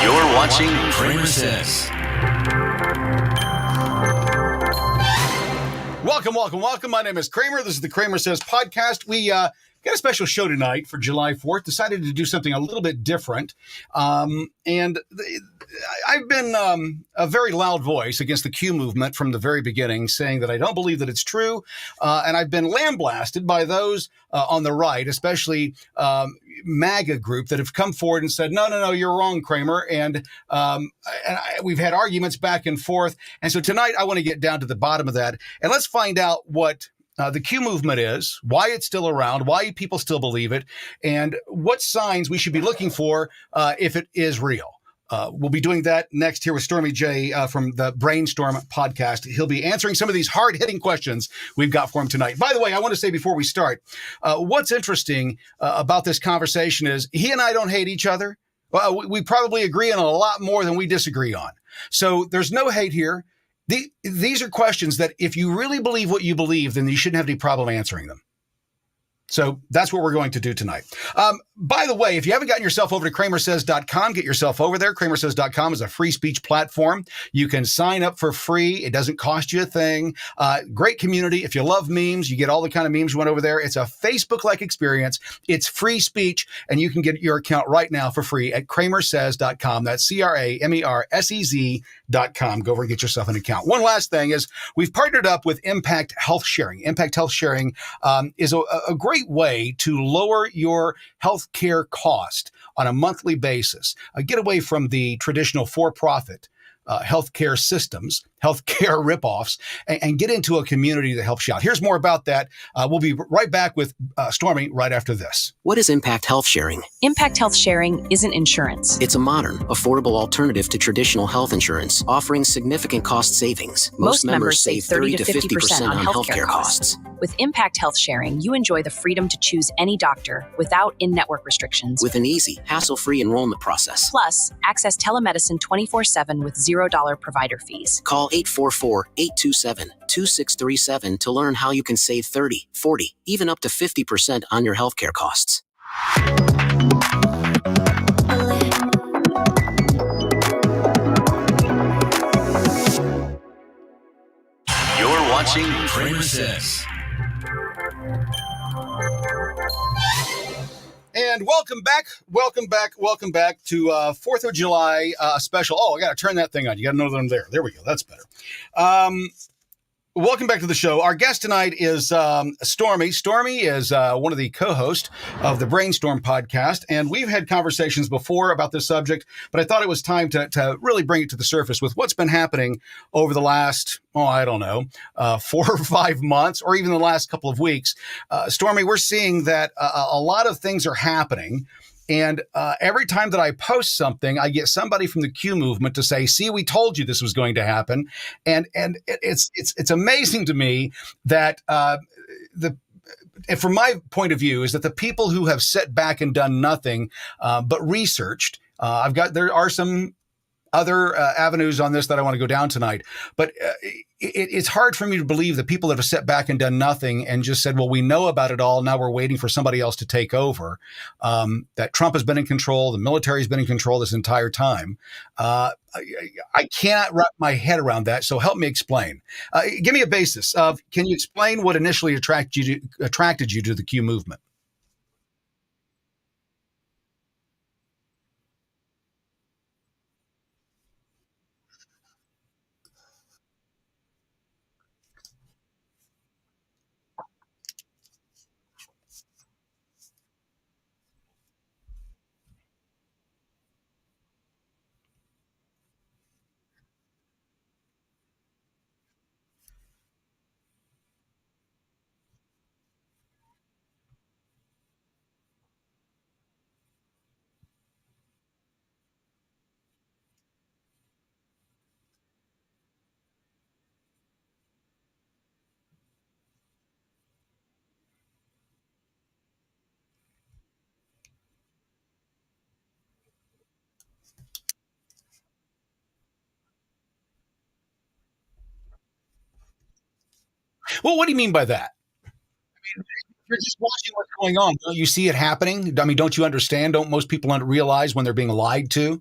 You're watching CramerSez. Welcome. My name is Kramer. This is the CramerSez podcast. We got a special show tonight for July 4th. Decided to do something a little bit different. And I've been a very loud voice against the Q movement from the very beginning, saying that I don't believe that it's true. And I've been lambasted by those on the right, especially MAGA group, that have come forward and said, no, you're wrong, Kramer. And we've had arguments back and forth. And so tonight I want to get down to the bottom of that. And let's find out what the Q movement is, why it's still around, why people still believe it, and what signs we should be looking for if it is real. We'll be doing that next here with Stormy J from the Brainstorm podcast. He'll be answering some of these hard-hitting questions we've got for him tonight. By the way, I want to say before we start, what's interesting about this conversation is he and I don't hate each other. Well, we probably agree on a lot more than we disagree on. So there's no hate here. These are questions that if you really believe what you believe, then you shouldn't have any problem answering them. So that's what we're going to do tonight. By the way, if you haven't gotten yourself over to CramerSez.com, get yourself over there. CramerSez.com is a free speech platform. You can sign up for free. It doesn't cost you a thing. Great community. If you love memes, you get all the kind of memes you want over there. It's a Facebook-like experience. It's free speech, and you can get your account right now for free at CramerSez.com. That's CramerSez.com. Go over and get yourself an account. One last thing is we've partnered up with Impact Health Sharing. Impact Health Sharing is a great way to lower your healthcare cost on a monthly basis. Get away from the traditional for-profit healthcare systems, healthcare ripoffs, and get into a community that helps you out. Here's more about that. We'll be right back with Stormy right after this. What is Impact Health Sharing? Impact Health Sharing isn't insurance. It's a modern, affordable alternative to traditional health insurance, offering significant cost savings. Most members save 30 to 50% on healthcare costs. With Impact Health Sharing, you enjoy the freedom to choose any doctor without in-network restrictions. With an easy, hassle-free enrollment process. Plus, access telemedicine 24/7 with $0 provider fees. Call 844-827-2637 to learn how you can save 30, 40, even up to 50% on your healthcare costs. You're watching CramerSez. And welcome back to 4th of July special. Oh, I got to turn that thing on. You got to know that I'm there. There we go. That's better. Welcome back to the show. Our guest tonight is Stormy. Stormy is one of the co-hosts of the Brainstorm podcast, and we've had conversations before about this subject, but I thought it was time to really bring it to the surface with what's been happening over the last, 4 or 5 months, or even the last couple of weeks. Stormy, we're seeing that a lot of things are happening. And every time that I post something, I get somebody from the Q movement to say, "See, we told you this was going to happen." And it's amazing to me that and from my point of view, is that the people who have sat back and done nothing but researched. There are some other avenues on this that I want to go down tonight, but it's hard for me to believe that people that have sat back and done nothing and just said, well, we know about it all. Now we're waiting for somebody else to take over. That Trump has been in control. The military has been in control this entire time. I cannot wrap my head around that. So help me explain. Give me a basis of, can you explain what initially attracted you to the Q movement? Well, what do you mean by that? You're just watching what's going on. Don't you see it happening? I mean, don't you understand? Don't most people realize when they're being lied to?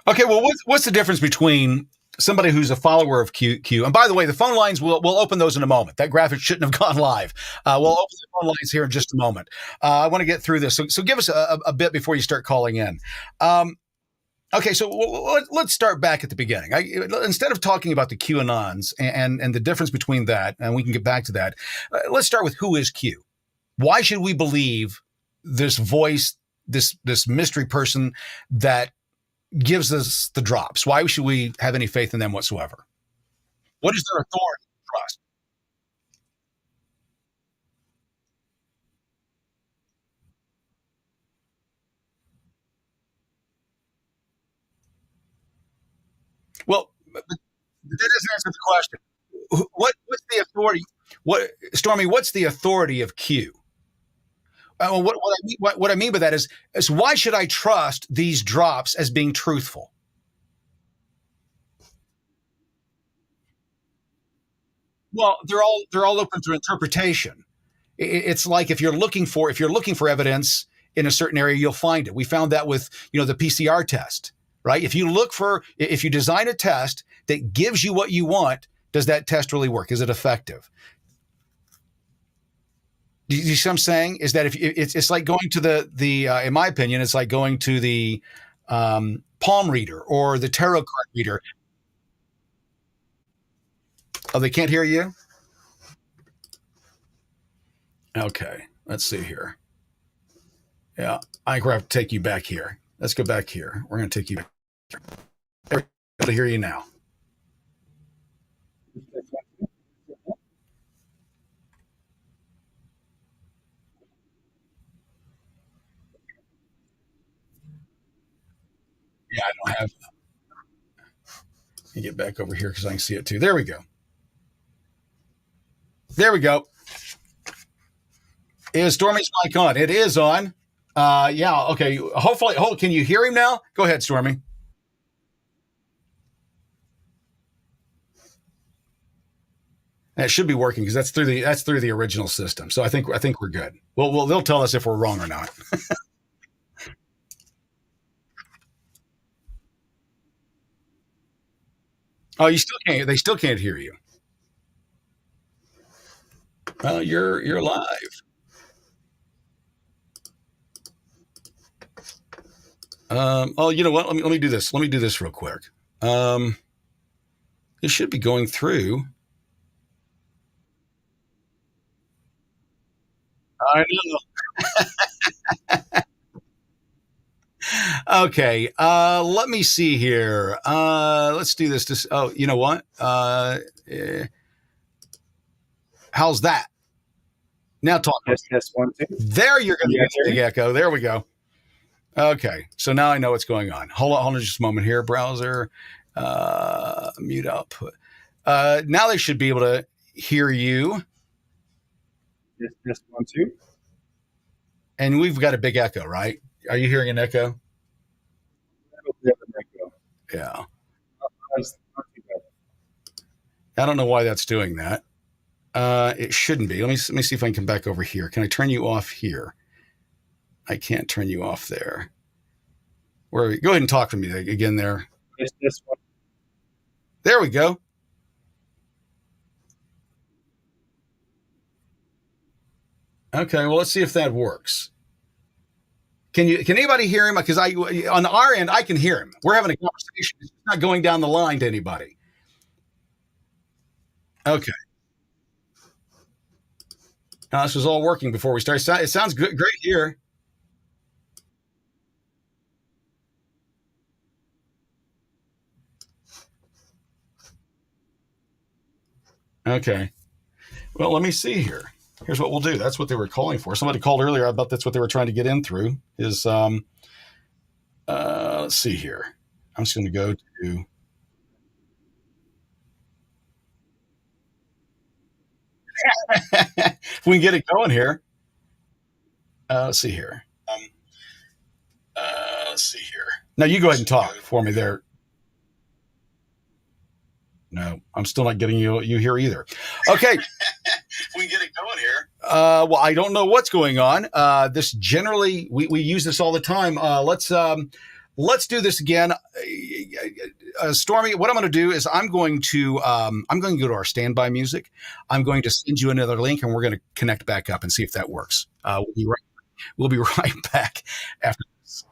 Okay, well, what's the difference between somebody who's a follower of Q? And by the way, the phone lines we'll open those in a moment. That graphic shouldn't have gone live. We'll open the phone lines here in just a moment. I want to get through this, so give us a bit before you start calling in. Okay, so let's start back at the beginning. Instead of talking about the QAnons and the difference between that, and we can get back to that, let's start with who is Q. Why should we believe this voice, this mystery person that gives us the drops? Why should we have any faith in them whatsoever? What is their authority to trust? Well, but that doesn't answer the question. What's the authority? What Stormy? What's the authority of Q? What I mean by that is why should I trust these drops as being truthful? Well, they're all open to interpretation. It's like if you're looking for evidence in a certain area, you'll find it. We found that with the PCR test, right? If you design a test that gives you what you want, does that test really work? Is it effective? Do you see what I'm saying? Is that if it's like going to the in my opinion, it's like going to the palm reader or the tarot card reader. Oh, they can't hear you? Okay, let's see here. Yeah, I have to take you back here. Let's go back here. We're going to take you back. Able to hear you now. Yeah, I don't have. Let me get back over here because I can see it too. There we go. There we go. Is Stormy's mic on? It is on. Yeah. Okay. Hopefully, can you hear him now? Go ahead, Stormy. And it should be working because that's through the original system. So I think we're good. Well, they'll tell us if we're wrong or not. Oh, you still can't. They still can't hear you. Well, you're live. Oh, you know what? Let me do this. Let me do this real quick. Um, it should be going through. I know. Okay. Let me see here. Let's do this. Oh, you know what? Eh, how's that? Now talk. Yes, yes, one, two. There you're going to Yes, get the big echo. There we go. Okay. So now I know what's going on. Hold on just a moment here. Browser, mute output. Now they should be able to hear you. Yes, yes, one, two. And we've got a big echo, right? Are you hearing an echo? The other echo. Yeah. That's not too bad. I don't know why that's doing that. It shouldn't be. Let me see if I can come back over here. Can I turn you off here? I can't turn you off there. Go ahead and talk to me again there. Yes, yes, one. There we go. Okay, well, let's see if that works. Can anybody hear him? Because on our end I can hear him. We're having a conversation. It's not going down the line to anybody. Okay. Now, this was all working before we started. It sounds good, great here. Okay. Well, let me see here. Here's what we'll do. That's what they were calling for. Somebody called earlier. I bet that's what they were trying to get in through. Let's see here. I'm just going to go to. If we can get it going here. Let's see here. Let's see here. Now you go ahead and talk for me there. No, I'm still not getting you here either. Okay. We get it going here. Well, I don't know what's going on. This generally, we use this all the time. Let's do this again. Stormy, what I'm going to do is I'm going to go to our standby music. I'm going to send you another link, and we're going to connect back up and see if that works. We'll be right back after this.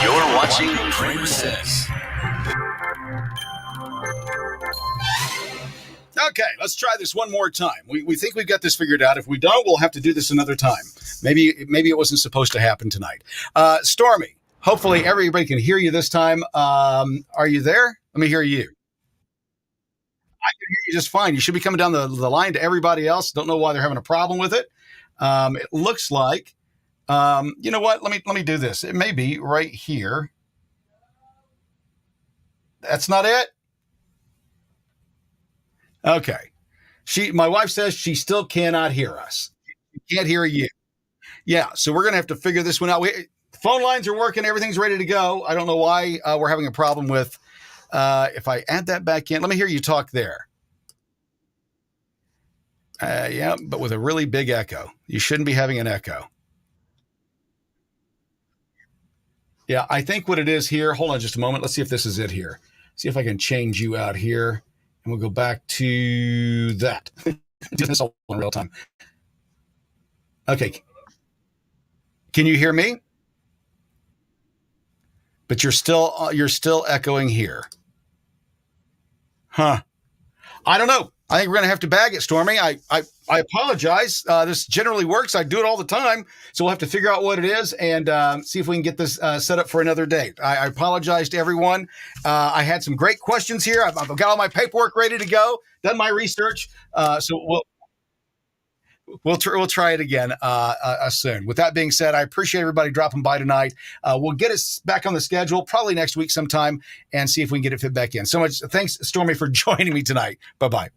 You're watching CramerSez. Okay, let's try this one more time. We think we've got this figured out. If we don't, we'll have to do this another time. Maybe it wasn't supposed to happen tonight. Stormy, hopefully everybody can hear you this time. Are you there? Let me hear you. I can hear you just fine. You should be coming down the line to everybody else. Don't know why they're having a problem with it. It looks like, you know what? Let me do this. It may be right here. That's not it. Okay. My wife says she still cannot hear us. She can't hear you. Yeah. So we're going to have to figure this one out. Phone lines are working. Everything's ready to go. I don't know why we're having a problem with, if I add that back in, let me hear you talk there. Yeah, but with a really big echo. You shouldn't be having an echo. Yeah, I think what it is here, hold on just a moment. Let's see if this is it here. See if I can change you out here. And we'll go back to that. Do this all in real time. Okay. Can you hear me? But you're still echoing here. Huh. I don't know. I think we're going to have to bag it, Stormy. I apologize. This generally works. I do it all the time. So we'll have to figure out what it is and see if we can get this set up for another date. I apologize to everyone. I had some great questions here. I've got all my paperwork ready to go, done my research. So we'll try it again soon. With that being said, I appreciate everybody dropping by tonight. We'll get us back on the schedule probably next week sometime and see if we can get it fit back in. So much. Thanks, Stormy, for joining me tonight. Bye-bye.